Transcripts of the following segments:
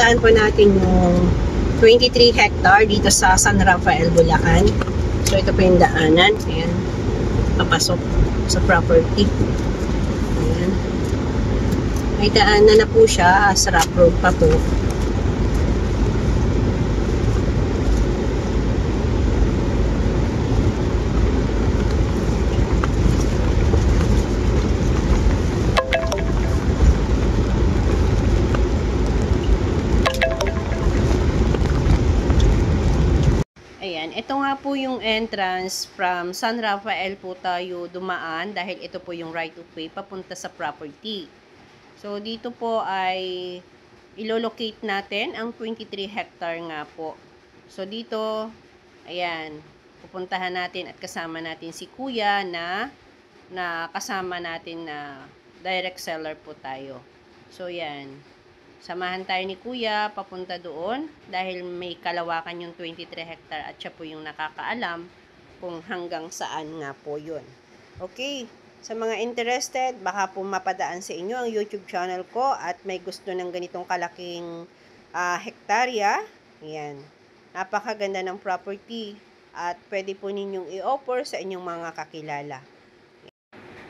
pupuntahan po natin yung 23 hectare dito sa San Rafael, Bulacan. So ito po yung daanan. Ayan. Papasok sa property. Ayan. May daanan na po siya. Sa rough road pa po. Ayan, ito nga po yung entrance from San Rafael po tayo dumaan dahil ito po yung right of way papunta sa property. So, dito po ay ilolocate natin ang 23 hectare nga po. So, dito, ayan, pupuntahan natin at kasama natin si Kuya na kasama natin na direct seller po tayo. So, yan. Samahan tayo ni Kuya papunta doon dahil may kalawakan yung 23 hectare at siya po yung nakakaalam kung hanggang saan nga po yun. Okay, sa mga interested, baka po mapadaan sa inyo ang YouTube channel ko at may gusto ng ganitong kalaking hektarya. Yan, napakaganda ng property at pwede po ninyong i-offer sa inyong mga kakilala.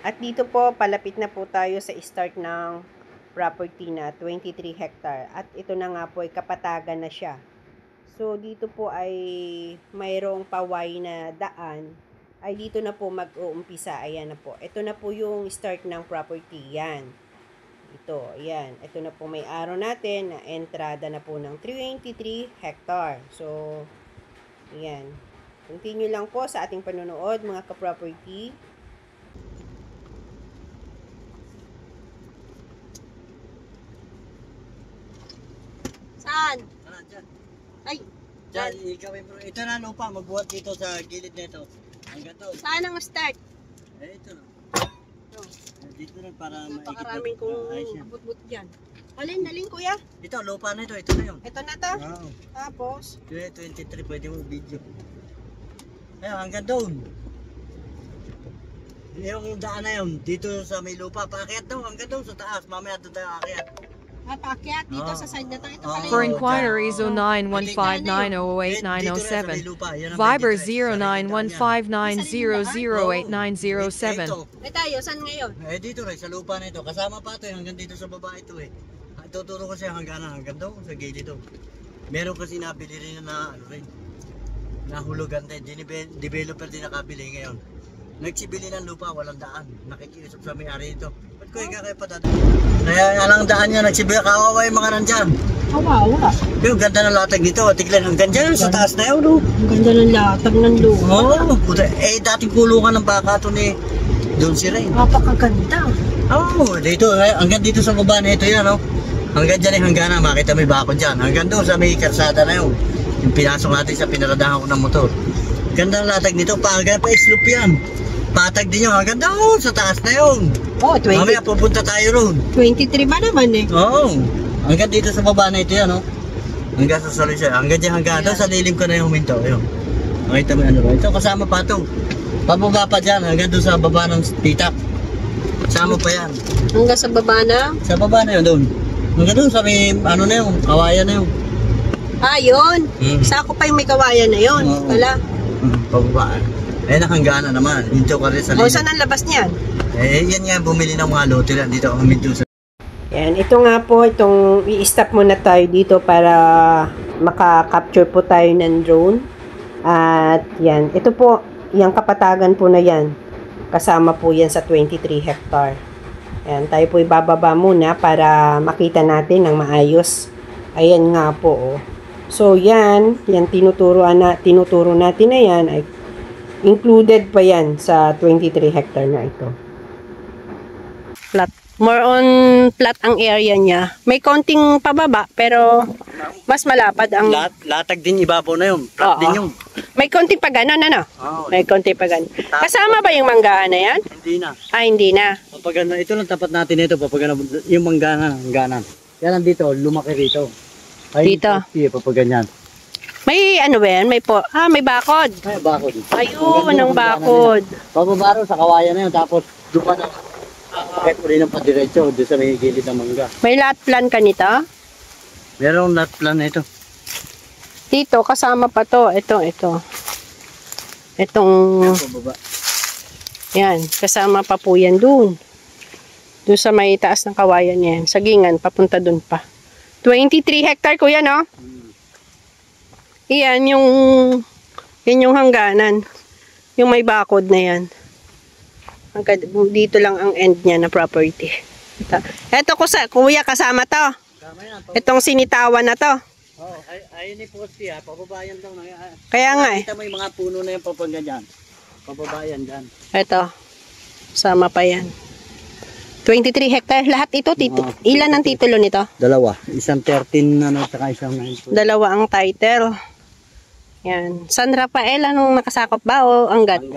At dito po, palapit na po tayo sa start ng property na 23 hectare at ito na nga po ay kapatagan na siya. So dito po ay mayroong paway na daan ay dito na po mag-uumpisa. Ayan na po. Ito na po yung start ng property. Yan. Ito. Ayan. Ito na po may araw natin na entrada na po ng 23 hectare. So ayan. Continue lang po sa ating panonood mga ka-property. Saan? Dyan. Ay! Dyan, ito na lupa, magbuhat dito sa gilid nito. Hanggang doon. Saan ang start? Ito na. Ito. Dito na para napakaraming kong abot-but dyan. Alin, kuya? Ito, lupa na ito na yun. Ito na to? Oo. Tapos? 23, pwede mo video. Ayun, hanggang doon. Yung daan na yun, dito sa may lupa, paakyat daw, hanggang doon sa taas. Mamaya doon tayo aakyat. Paakyat dito sa side na to. Ito pala For yung inquiries 0915908907, Viber 091590089007. Ay tayo, saan ngayon? Dito rin, sa lupa na ito. Kasama pa ito, hanggang dito sa baba ito eh. Tuturo ko siya hanggang doon, sa gilid ito. Meron kasi nabili rin na nahulugan din. Developer din nakabili ngayon. Nagsibili ng lupa, walang daan. Nakikiusap sa may-ari ito. Ba't ko ikaw kayo patado? Kaya alang daan niya, nagsibili, kawawa yung mga nandyan. Kawawa. Yung ganda ng latag nito, tiglan hanggang dyan, sa taas na yun. No? Ang ganda ng latag ng lupa. Oo, dating kulungan ng baka ito ni Don si Ray. Napakaganda. Oo, dito, hanggang dito sa baba na ito yan. No? Hanggang dyan yung hanggang na, makita may bako dyan. Hanggang doon sa may karsada na yun. Yung pinasok natin sa pinaradahan ko ng motor. Ganda ng latag nito, hanggang pa slope yan. Patag din yun, hanggang doon sa taas na yun. Oh, 20. Mamaya pupunta tayo roon. 23 ba naman eh? Oo. Hanggang dito sa baba na ito yan, no? Hanggang sa solusyon. Hanggang dyan, hanggang doon sa lilim ko na yung huminto. Ayun. Makita mo ano ba? Ito kasama pa ito. Pababa pa dyan, hanggang doon sa baba ng titak. Kasama pa yan. Hanggang sa baba na? Sa baba na yun, doon. Hanggang doon sa may, ano na yun, kawayan na yun. Ah, yun. Sako pa yung may kawayan na yun. Wala. Pababa. Eh, nakanggana naman. Dito ka rin sa lilim. O, saan ang labas niyan? Yan nga, bumili ng mga lote lang. Dito kami doon sa... Yan, ito nga po, itong i-stop muna tayo dito para maka-capture po tayo ng drone. At yan, ito po, yung kapatagan po na yan. Kasama po yan sa 23 hectare. Yan, tayo po ibababa muna para makita natin ng maayos. Ayan nga po, oh. So, yan tinuturo natin na yan ay included pa yan sa 23 hectare na ito. Flat. More on flat ang area niya. May konting pababa pero mas malapad ang... Latag din ibabaw na yun. Flat din yung... May konting paganon, ano? Oo. May konting paganon. Kasama ba yung manggahan na yan? Hindi na. Ah, hindi na. Papagana, ito lang tapat natin ito. Papagana, yung hangganan. Yan nandito, lumaki rito. Ay, Dito? Iya, papaganyan. May ano ba yan? May bakod. Ay, bakod. Ayun, ang bakod. Pababaro sa kawayan na yun. Tapos, doon na. Kahit uli ng padiretso, doon sa may gilid ng mangga. May lot plan ka nito? Merong lot plan na ito. Dito, kasama pa to. Ito. Itong, Yan po baba. yan, kasama pa po yan dun. Doon sa may taas ng kawayan yan. Sagingan, papunta dun pa. 23 hectare kuya, no? Iyan yung hangganan. Yung may bakod na yan. Dito lang ang end niya na property. Ito kuya, kasama to. Tama yan. Itong sinitawan na to. Oh, ayun ni Posti ha. Pababayan daw. Kaya nga eh. Kita mo yung mga puno na yung papangga dyan. Pababayan dyan. Ito. Sama pa yan. 23 hectare. Lahat ito. Ilan ang titulo nito? Dalawa. Isang 13 na saka isang 9. Dalawa ang title. Yan. San Rafael, anong nakasakop ba o anggat?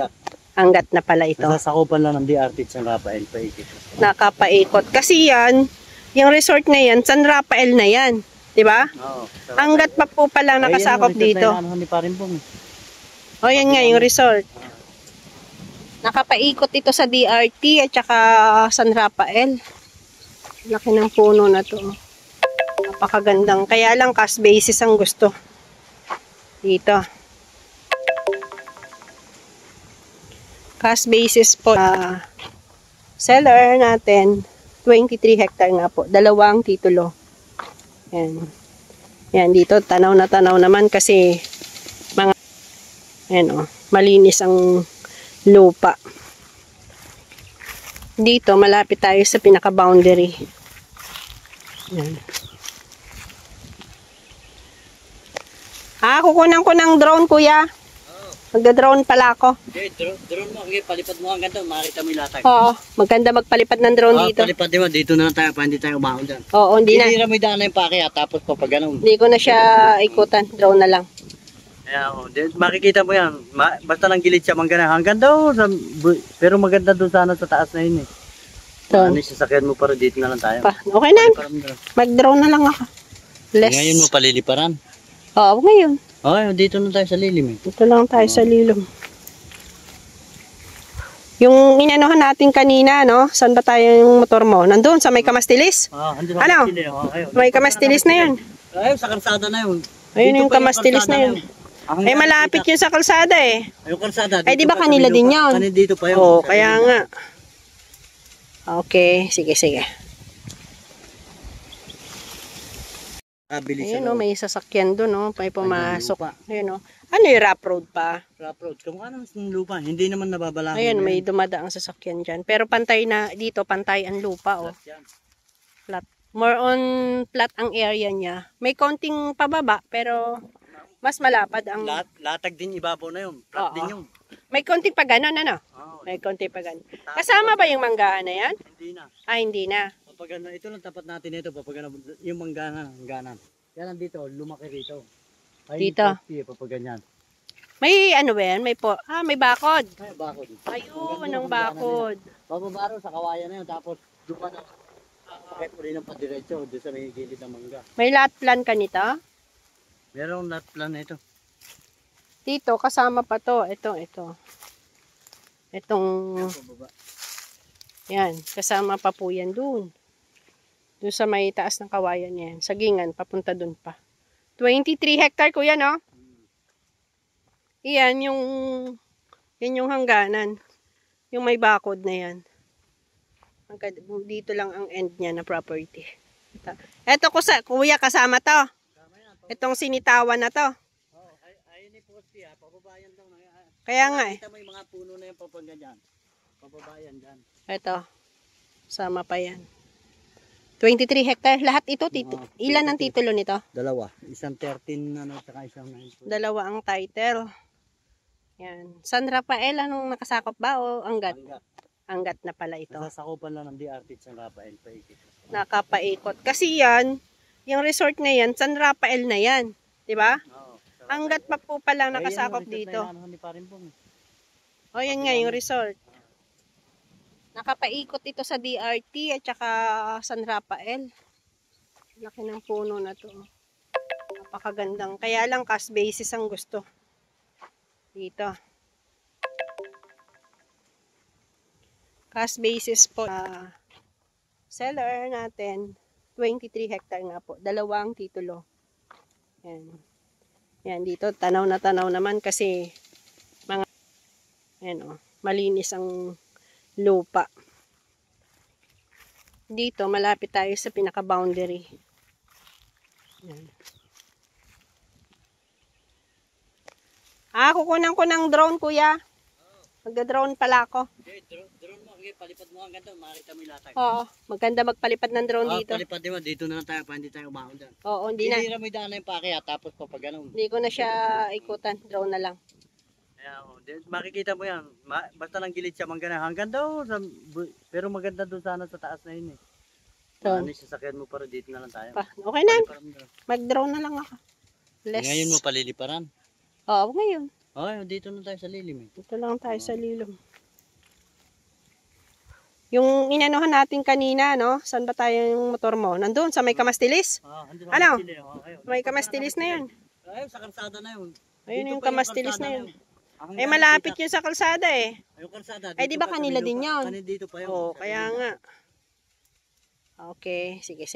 Anggat na pala ito. Nasasakupan lang ng DRT San Rafael paikot. Nakapaikot. Kasi yan, yung resort na yan, San Rafael na yan. Diba? Oo. Anggat pa po pala nakasakop dito. O yan nga, yung resort. Nakapaikot ito sa DRT at saka San Rafael. Laki ng puno na to. Napakagandang. Kaya lang cash basis ang gusto. Dito. Cash basis po. Seller natin, 23 hectare nga po. Dalawang titulo. Yan. Yan, dito tanaw na tanaw naman kasi mga malinis ang lupa. Dito, malapit tayo sa pinaka-boundary. Yan. Kukunan ko ng drone, kuya. Magda-drone pala ako. Okay, drone mo. Okay, palipad mo ang ganito. Makita mo yung latag. Oo, maganda magpalipad ng drone dito. Palipad mo. Dito na tayo pa. Hindi tayo umahon dyan. Oo, hindi na. Hindi mo yung daan na yung pake tapos pa pag ganun. Hindi ko na siya ikutan. Drone na lang. Kaya, makikita mo yan. Basta lang gilid siya manggana. Hanggang daw. Pero maganda doon sana sa taas na yun eh. Drone. Ano, sasakyan mo para dito na lang tayo. Okay na. Mag-drone na lang ako. Ngayon mo paliliparan. Oo, ngayon. Okay, dito na tayo sa lilim eh. Dito lang tayo sa lilom. Yung inanuhan natin kanina, no? Saan ba tayo yung motor mo? Nandun, sa may Kamastilis? Ano? May Kamastilis na yun. Ayun, sa kalsada na yun. Ayun yung Kamastilis na yun. Ay, malapit yun sa kalsada eh. Ayun, kalsada. Ay, di ba kanila din yun? Kanina dito pa yun. Oo, kaya nga. Okay, sige. Ayun, no, may sasakyan doon, no? May pumasok. Ayun, no. Ano yung rough road pa? Rough road. Kamukha naman sa lupa. Hindi naman nababalahan. Ayun, may dumadaang sasakyan dyan. Pero pantay na, dito, pantay ang lupa, oh. Flat. More on flat ang area niya. May konting pababa, pero mas malapad ang... Latag din ibabaw na yun. Flat din yun. May konting pa ganon, ano? May konting pa ganon. Kasama ba yung manggahan na yan? Hindi na. Hindi na. Papagana, ito lang tapat natin ito. Papagana, yung hangganan. Yan dito, lumaki rito. Dito? Papaganyan. May ano ba yan? May bakod. Ay, bakod. Ayun, ang bakod. Bababaro sa kawayan na yun. Tapos, doon na. Kahit mo rin ang padiretso. Doon sa may gilid ng mangga. May lot plan ka nito? Merong lot plan na ito. Dito, kasama pa to. Ito. Itong... Yan, kasama pa po yan dun. Doon sa may taas ng kawayan yan. Sagingan, papunta dun pa. 23 hectare kuya, no? Iyan yung hangganan. Yung may bakod na yan. Dito lang ang end niya na property. Ito kuya, kasama to. Itong sinitawan na to. Ayun ni Posti ha, pababayan daw. Kaya nga eh. Kita mo yung mga puno na yung papangga dyan. Pababayan dyan. Ito. Sama pa yan. 23 hectare. Lahat ito. Ilan ang titulo nito? Dalawa. Isang 13 na saka isang 9. Dalawa ang title. Yan. San Rafael, anong nakasakop ba o anggat? Anggat na pala ito. Nasasakupan lang ng DRT San Rafael paikot. Nakapaikot. Kasi yan, yung resort na yan, San Rafael na yan. Diba? Anggat pa po pala nakasakop dito. O yan nga, yung resort. Nakapaikot ito sa DRT at saka San Rafael. Laki ng puno na to. Napakagandang. Kaya lang cash basis ang gusto. Dito. Cash basis po. Seller natin, 23 hectare nga po. Dalawang titulo. Yan. Yan, dito tanaw na tanaw naman kasi mga malinis ang lupa. Dito, malapit tayo sa pinaka-boundary. Yan. Kukunan ko ng drone, kuya. Magda-drone pala ako. Drone mo, okay, palipad mo ang ganito, makita mo yung latag. Oo, maganda magpalipad ng drone dito. Palipad mo, dito na lang tayo, pa hindi tayo umahon dyan. Oo, hindi na. Hindi mo yung daan na yung pake, tapos papaganon. Hindi ko na siya ikutan. Drone na lang. Kaya, makikita mo yan, basta lang gilid siya manggana. Hanggang daw, pero maganda doon sana sa taas na yun eh. Drone. Sasakyan mo para dito na lang tayo. Okay na. Mag-drone na lang ako. Ngayon mo paliliparan. Oo, ngayon. Dito na tayo sa lilim eh. Dito lang tayo sa lilom. Yung inanuhan natin kanina, no? Saan ba tayo yung motor mo? Nandun, sa may Kamastilis? Ano? May Kamastilis na yun. Ayun, sa kalsada na yun. Ayun yung Kamastilis na yun. Malapit yun sa kalsada eh. Ayun kalsada. Di ba kanila din yun? Dito pa yun. Oo, kaya nga. Okay, sige.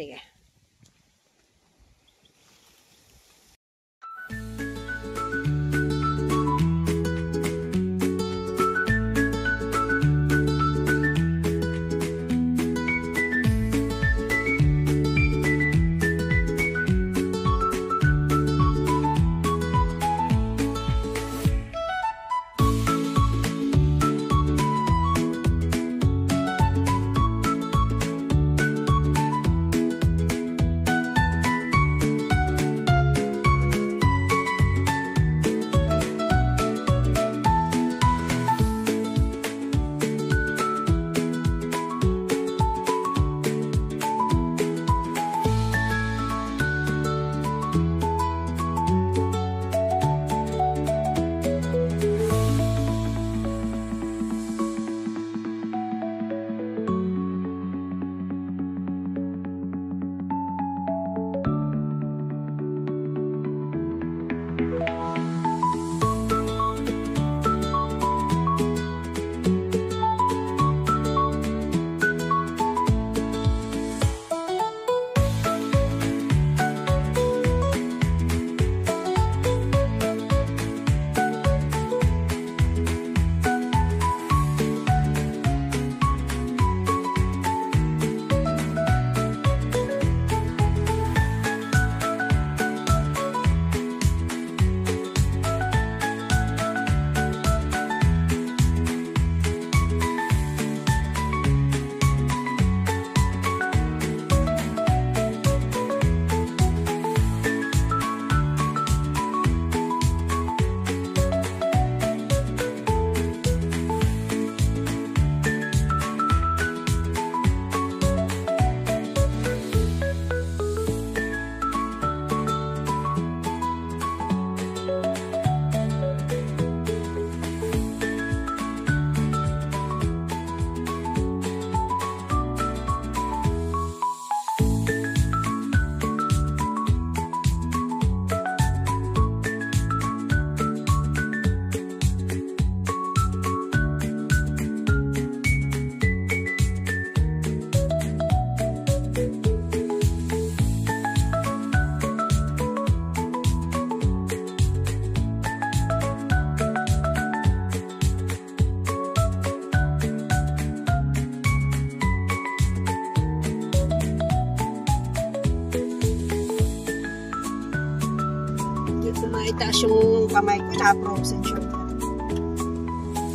Itaas yung kamay ko na frozen siya.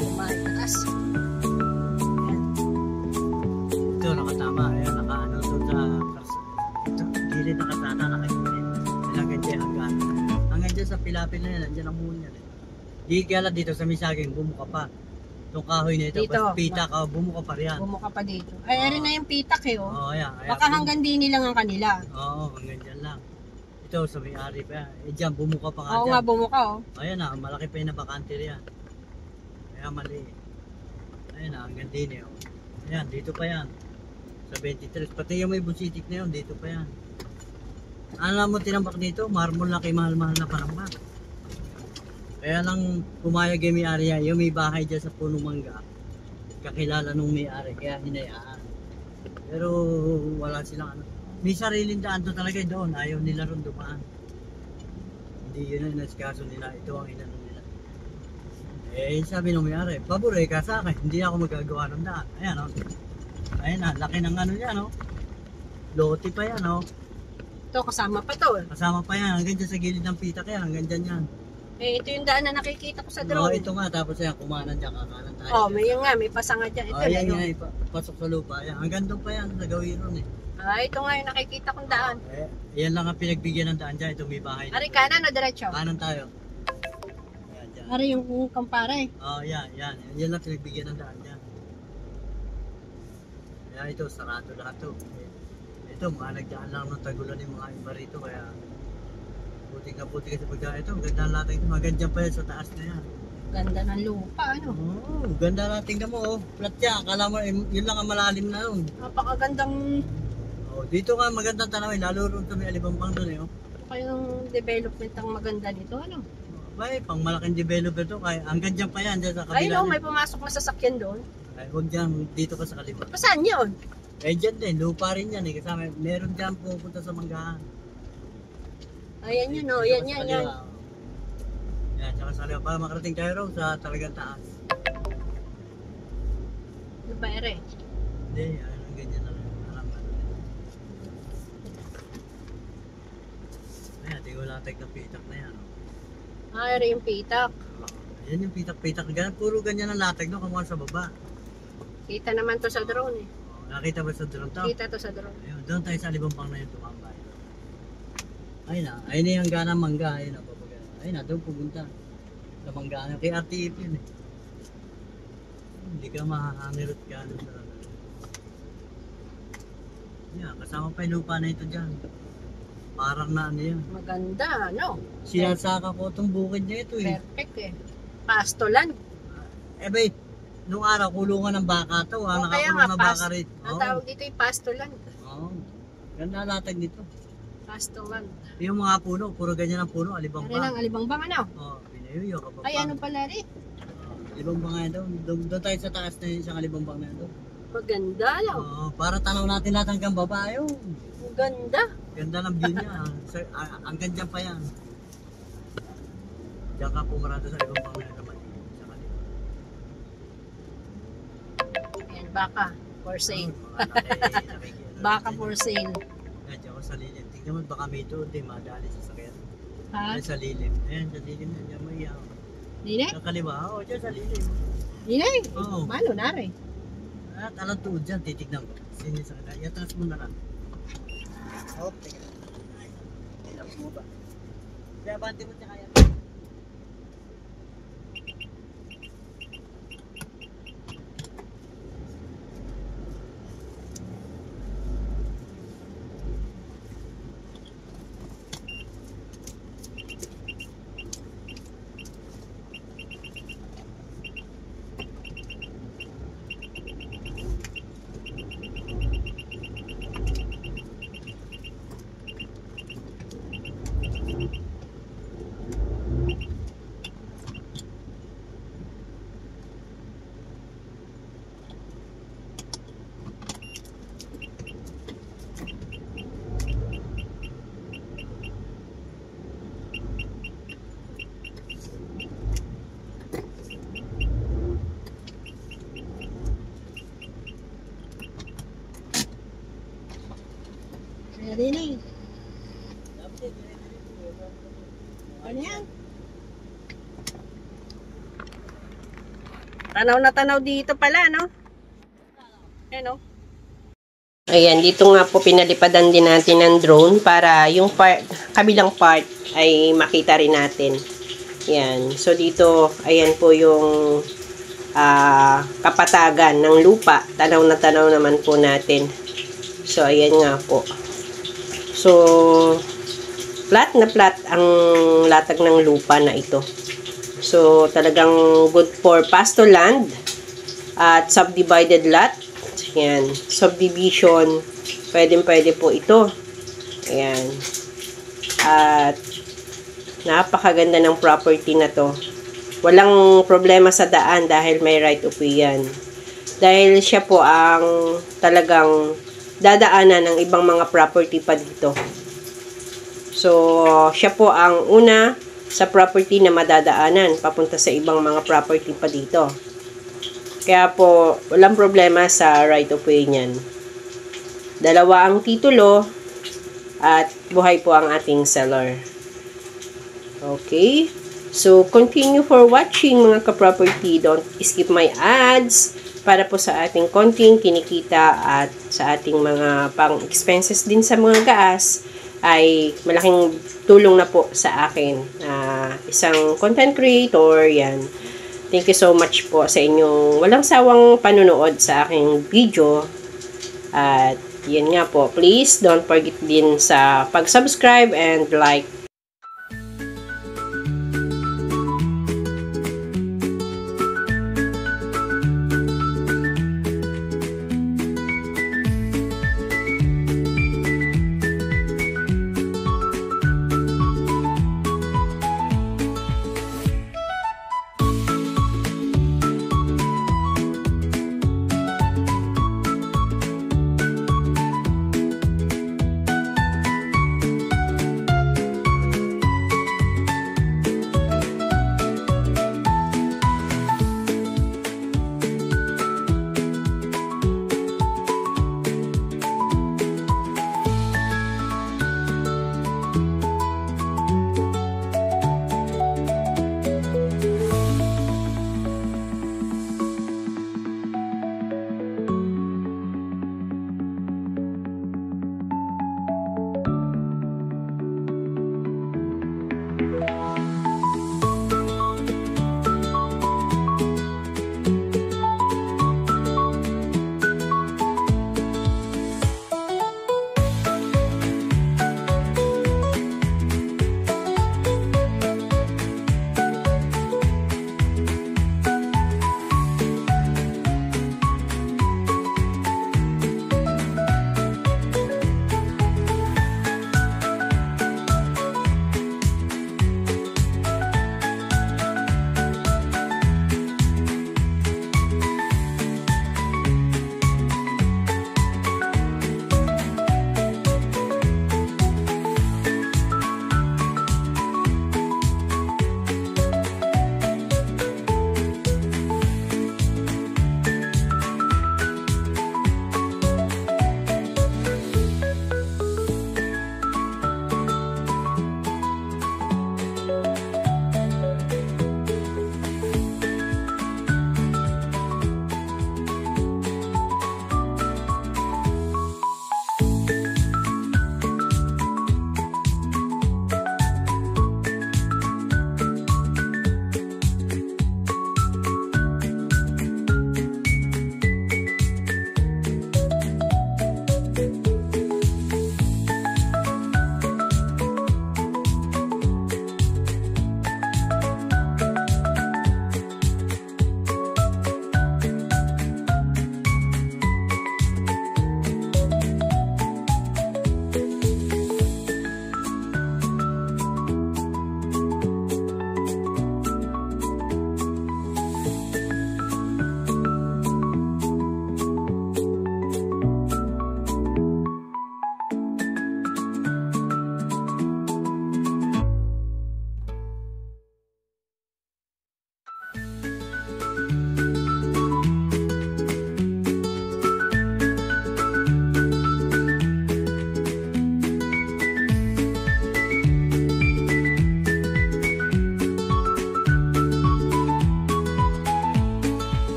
Itaas. Ito, nakatama. Ayan, nakaano doon sa gilid na kasana, nakagilid. Nilagay dyan hanggang. Hanggang dyan sa pilapil na yan, nandiyan ang muna yan. Di kaya dito sa Misaging, bumuka pa. Itong kahoy na ito, basta pita ka, bumuka pa riyan. Bumuka pa dito. Ay, rin na yung pitak eh, oh. Oo, ayan. Baka hanggang din lang ang kanila. Oo, hanggang dyan lang. Ito, sa may-ari pa yan. Dyan, bumuka pa nga Oo dyan. nga, bumuka, oh. Ayan na, malaki pa yung nabakante riyan. Kaya mali. Ayan na, hanggang din eh. Ayan, dito pa yan. Sa 23. Pati yung may busitik na yun, dito pa yan. Alam mo tinambak dito? Marmol na kay mahal-mahal na panambak. Kaya lang pumayag yung may-ari yan. Yung may bahay dyan sa Punong Mangga. Kakilala nung may-ari, kaya hinayaan. Pero wala silang ano. may sariling daan to talaga doon. Ayaw nila ron dumaan. Hindi yun ang inaskaso nila. Ito ang inano nila. Eh, sabi nung mayari, pabore ka sa akin. Hindi ako magagawa ng daan. Ayan, oh. Ayan na, laki ng ano yan, oh. Lote pa yan, oh. Ito, kasama pa to. Kasama pa yan. Hanggang dyan sa gilid ng pitak yan. Hanggang dyan yan. Eh, ito yung daan na nakikita ko sa Oh, drone. ito nga. Tapos yan, kumanan dyan, kakanan tayo. Oh, may yung nga, may pasanga dyan. Ito, Ayan yan, nga, pasok sa lupa. Ayan. Hanggang doon pa yan, sa gawiron eh. ito nga yung nakikita kong daan. Eh, yan lang ang pinagbigyan ng daan dyan. Ito may bahay. Ari, kanan o diretso? Kanan tayo. Ayan, dyan. Ari, yung kampare. Oh, yan. Yan lang pinagbigyan ng daan dyan. Kaya ito, sarado lahat to. Ito, mga nagdaan lang ng tagulan yung mga iba rito. Kaya, putik na putik kasi pagka ito. Ganda lang natin ito. Magandyan pa yan sa taas na yan. Ganda ng lupa, ano? Oh, ganda na. Tingnan mo, oh. Flat yan. Akala mo, yun lang ang malalim na yun. Napakagandang Oh, dito nga magandang tanawin. Lalo rin sa may Alibampang doon eh. Oh. kayong development ang maganda dito, ano? Bay, pang malaking developer to. Kaya hanggang dyan pa yan. Dyan sa kabila. Ayun, may pumasok na sasakyan doon. Ay, huwag dyan. Dito ka sa kaliwa. Saan yun? Eh, dyan din. Lupa rin yan eh. Kasama, meron dyan pupunta sa Manggahan. Ayan yun, oh. Yan. Yan, tsaka sa kaliwa. Para makarating tayo raw sa talagang taas. Ano ba, ere? Hindi, ano, ganyan na lang. Ayan, di ko latag ng pitak na yan. Ere yung pitak. Ayan yung pitak-pitak. Ganyan, puro ganyan ang latag no, kamuha sa baba. Kita naman to sa drone, eh. Nakita ba sa drone to? Kita to sa drone. Ayun, doon tayo sa Alibampang na yung tumambay. Ayun na yung gana mangga. Ayun na, papagal. Ayun na, doon pupunta. Sa mangga na. Kay RTF yun eh. Hindi ka mahahanirot ka. Yan, kasama pa yung lupa na ito dyan. Parang na ano yan. Maganda, no? Sinasaka ko itong bukid niya ito eh. Perfect, eh. Pastolan. Eh bay, nung araw kulungan ng baka to. Oh, kaya Nakakulong nga, ng baka rin. Ang tawag dito ay pastolan. Oo. Ganda latag dito. Pastolan. Yung mga puno, puro ganyan ang puno, Ano alibangbang. lang, alibangbang, ano? Oo, pinayuyo ka pa. Ay, ano pala rin? Alibangbang nga doon. Doon tayo sa taas na yun, isang alibangbang na yun doon. Maganda, no? Oo, para tanaw natin lahat hanggang baba yun. Maganda. Ganda ng view niya. Hanggang dyan pa yan. Diyan ka pumarado sa alibangbang na yun naman. Sa kaliwa. Ayan, baka. For sale. Mga Baka for sale. Diyan ko sa lilim. Tingnan mo baka may doon, di madali sa sakyan. Ha? Diyan sa lilim. Ayan, sa lilim na. Diyan mo iyaw. Dine? Sa kaliwa, oo, diyan sa lilim. Dine? Oo. Malo na rin. At alam tuod dyan, titignan ko. Sino sa kanya. Iatras mo na lang. Oh, tingnan. Iatras mo ba? Kaya bante mo siya kaya. Dine. Ano yan? Tanaw na tanaw dito pala, no? Ayan, no? Ayan, dito nga po pinalipadan din natin ng drone para yung kabilang part ay makita rin natin. Ayan. So, dito, ayan po yung kapatagan ng lupa. Tanaw na tanaw naman po natin. So, ayan nga po. So, flat na flat ang latag ng lupa na ito. So, talagang good for pasture land at subdivided lot. Ayan. Subdivision. Pwede po ito. Ayan. At napakaganda ng property na to. Walang problema sa daan dahil may right of way yan. Dahil siya po ang talagang dadaanan ng ibang mga property pa dito. So, siya po ang una sa property na madadaanan papunta sa ibang mga property pa dito. Kaya po, walang problema sa right of way niyan. Dalawa ang titulo at buhay po ang ating seller. Okay? So, continue for watching mga ka-property. Don't skip my ads para po sa ating konting kinikita at sa ating mga pang-expenses din sa mga gas ay malaking tulong na po sa akin. Isang content creator, yan. Thank you so much po sa inyong walang sawang panunood sa aking video. At yan nga po, please don't forget din sa pag-subscribe and like